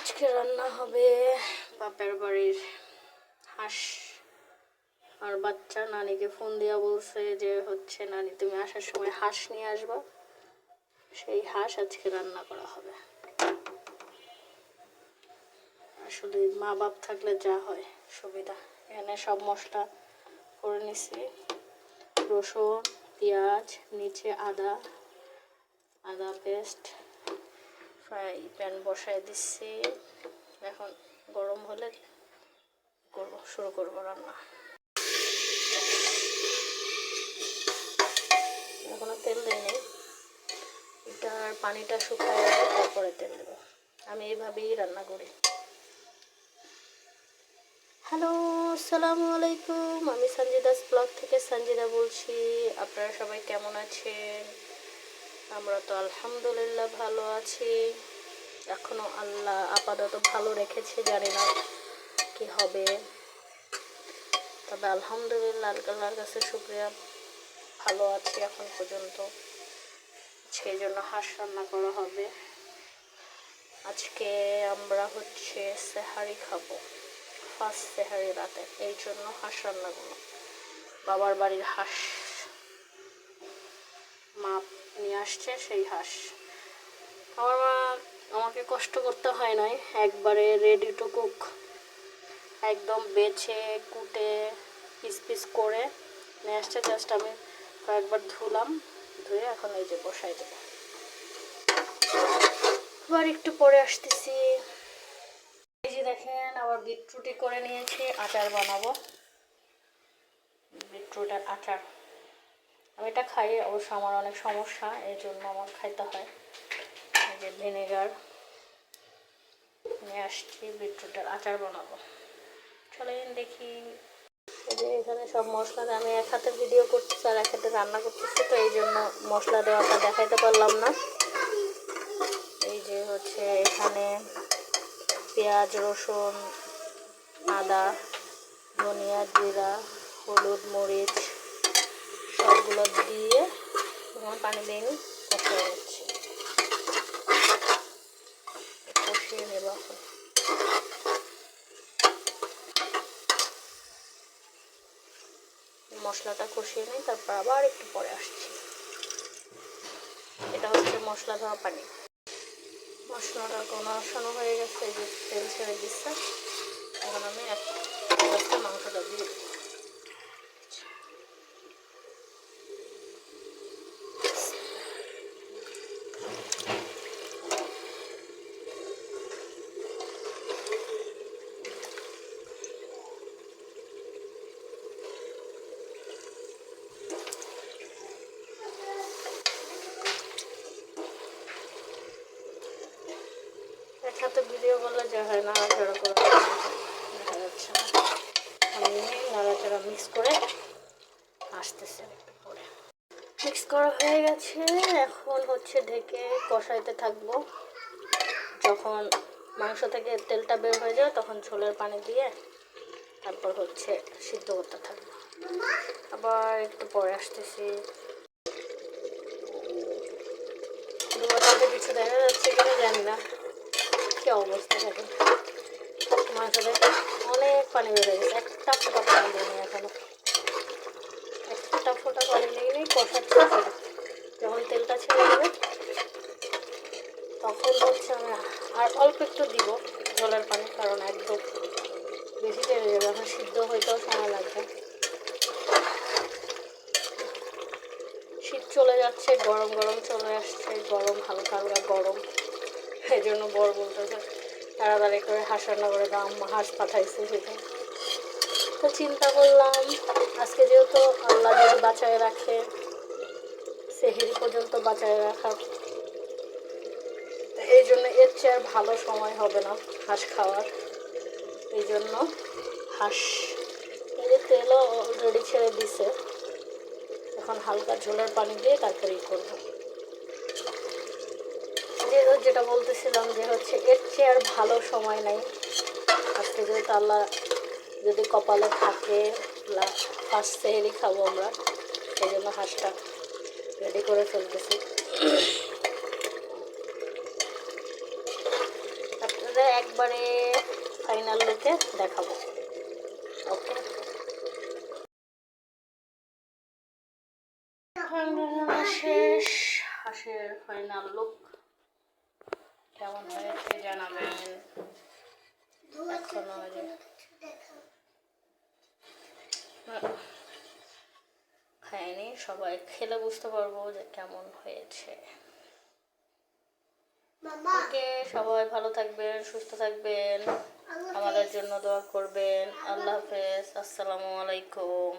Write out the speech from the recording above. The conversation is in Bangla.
আজকে রান্না হবে বাপের বাড়ির হাঁস আর বাচ্চা। নানিকে ফোন দিয়া বলছে যে হচ্ছে নানি তুমি আসার সময় হাঁস নিয়ে আসবা, সেই হাঁস আজকে রান্না করা হবে। আসলে মা বাপ থাকলে যা হয় সুবিধা। এখানে সব মশলা করে নিছি, রসুন, পেঁয়াজ, নিচে আদা পেস্ট, ফ্রাই প্যান বসায় দিচ্ছি। এখন গরম হলে শুরু করবো রান্না। এখনো তেল দিইনি, এটার পানিটা শুকায় যাবে তারপরে তেল দেবো। আমি এইভাবেই রান্না করি। হ্যালো, আসসালামু আলাইকুম। আমি সঞ্জিদাস ব্লগ থেকে সঞ্জিদা বলছি। আপনারা সবাই কেমন আছেন? আমরা তো আলহামদুলিল্লাহ ভালো আছি। এখনো আল্লাহ আপাতত ভালো রেখেছে, জানি না কি হবে, তবে আলহামদুলিল্লাহ আল্লাহর কাছে শুকরিয়া, ভালো আছি এখন পর্যন্ত। সেই জন্য হাঁস রান্না করা হবে। আজকে আমরা হচ্ছে সেহারি খাবো, ফার্স্ট সেহারি রাতে, এই জন্য হাঁস রান্না করবো। বাবার বাড়ির হাঁস মা নিয়ে আসছে, সেই হাঁস। আমার মা আমাকে কষ্ট করতে হয় নাই, একবারে রেডি টু কুক, একদম বেছে কুটে পিস পিস করে নিয়ে আসছে। জাস্ট আমি কয়েকবার ধুলাম, ধুয়ে এখন এই যে বসাই দেবো। আবার একটু পরে আসতেছি। এই যে দেখেন আবার বিটরুটি করে নিয়েছি, আচার বানাবো, বিটরুটের আচার। আমি এটা খাই, অবশ্য আমার অনেক সমস্যা, এই জন্য আমার খাইতে হয়। এই যে ভিনেগার নিয়ে আসছি, বিটরুটের আচার বানাবো। চলেন দেখি। এই যে এখানে সব মশলা, আমি এক হাতে ভিডিও করতেছি আর এক হাতে রান্না করতেছি, তো এই জন্য মশলা দেওয়াটা দেখাইতে পারলাম না। এই যে হচ্ছে এখানে পেঁয়াজ, রসুন, আদা, ধনিয়া, জিরা, হলুদ, মরিচ সবগুলো দিয়ে পানি দিয়ে কষিয়ে নিচ্ছি। কষিয়ে নেব এখন। মশলাটা কষিয়ে নিই, তারপর আবার একটু পরে আসছি। এটা হচ্ছে মশলা দেওয়া পানি। মশলাটা কষানো হয়ে গেছে, এই যে তেল ছেড়ে দিচ্ছে। এখন আমি একটা মাংসটা দিয়ে দিই। একসাথে ভিডিও করলে যা হয় নাড়াচাড়া করে দেখা যাচ্ছে না। আমি নাড়াচাড়া মিক্স করে আসতেছে একটু পরে। মিক্স করা হয়ে গেছে, এখন হচ্ছে ঢেকে কষাইতে থাকবো। যখন মাংস থেকে তেলটা বের হয়ে যায় তখন ঝোলের পানি দিয়ে তারপর হচ্ছে সিদ্ধ করতে থাকবো। আবার একটু পরে আসতেছি। দুবারটাতে কিছু দেখা যাচ্ছে কিনা জানি না, কি অবস্থা থাকে। মাংস থেকে অনেক পানি বেড়ে গেছে, একটা ফোটা পানি দিইনি এখনো, একটা ফোটা পানি দিইনি। কষাচ্ছি, যখন তেলটা ছেড়ে দেবে তখন হচ্ছে আমি আর অল্প একটু দিব ঝোলের পানি, কারণ একদম বেশি টেনে যাবে, এখন সিদ্ধ হইতেও সময় লাগবে। শীত চলে যাচ্ছে, গরম গরম চলে আসছে, গরম হালকা হালকা গরম, এই জন্য বর বলতেছে তাড়াতাড়ি করে হাঁস রান্না করে দাও, আম্মা হাঁস পাঠাইছে সেটা। তো চিন্তা করলাম আজকে যেহেতু আল্লাহ যদি বাঁচায় রাখে, সেহরি পর্যন্ত বাঁচায় রাখা, এই জন্য এর চেয়ে আর ভালো সময় হবে না হাঁস খাওয়ার। এই জন্য হাঁস, এই যে তেলও অলরেডি ছেড়ে দিছে, এখন হালকা ঝোলের পানি দিয়ে তারপরেই করবো। যেটা বলতেছিলাম যে হচ্ছে এর চেয়ে আর ভালো সময় নাই। আজকে যেহেতু আল্লাহ যদি কপালে থাকে ফার্স্ট সেহরি খাবো আমরা, এই জন্য হাঁসটা রেডি করে ফেলতেছি। আপনারা একবারে ফাইনাল লুকে দেখাবো। ওকে, শেষ হাঁসের ফাইনাল লুক কেমন হয়েছে জানাবেন। এখনো খাইনি, সবাই খেলে বুঝতে পারবো যে কেমন হয়েছে। ওকে, সবাই ভালো থাকবেন, সুস্থ থাকবেন, আমাদের জন্য দোয়া করবেন। আল্লাহ হাফেজ, আসসালামু আলাইকুম।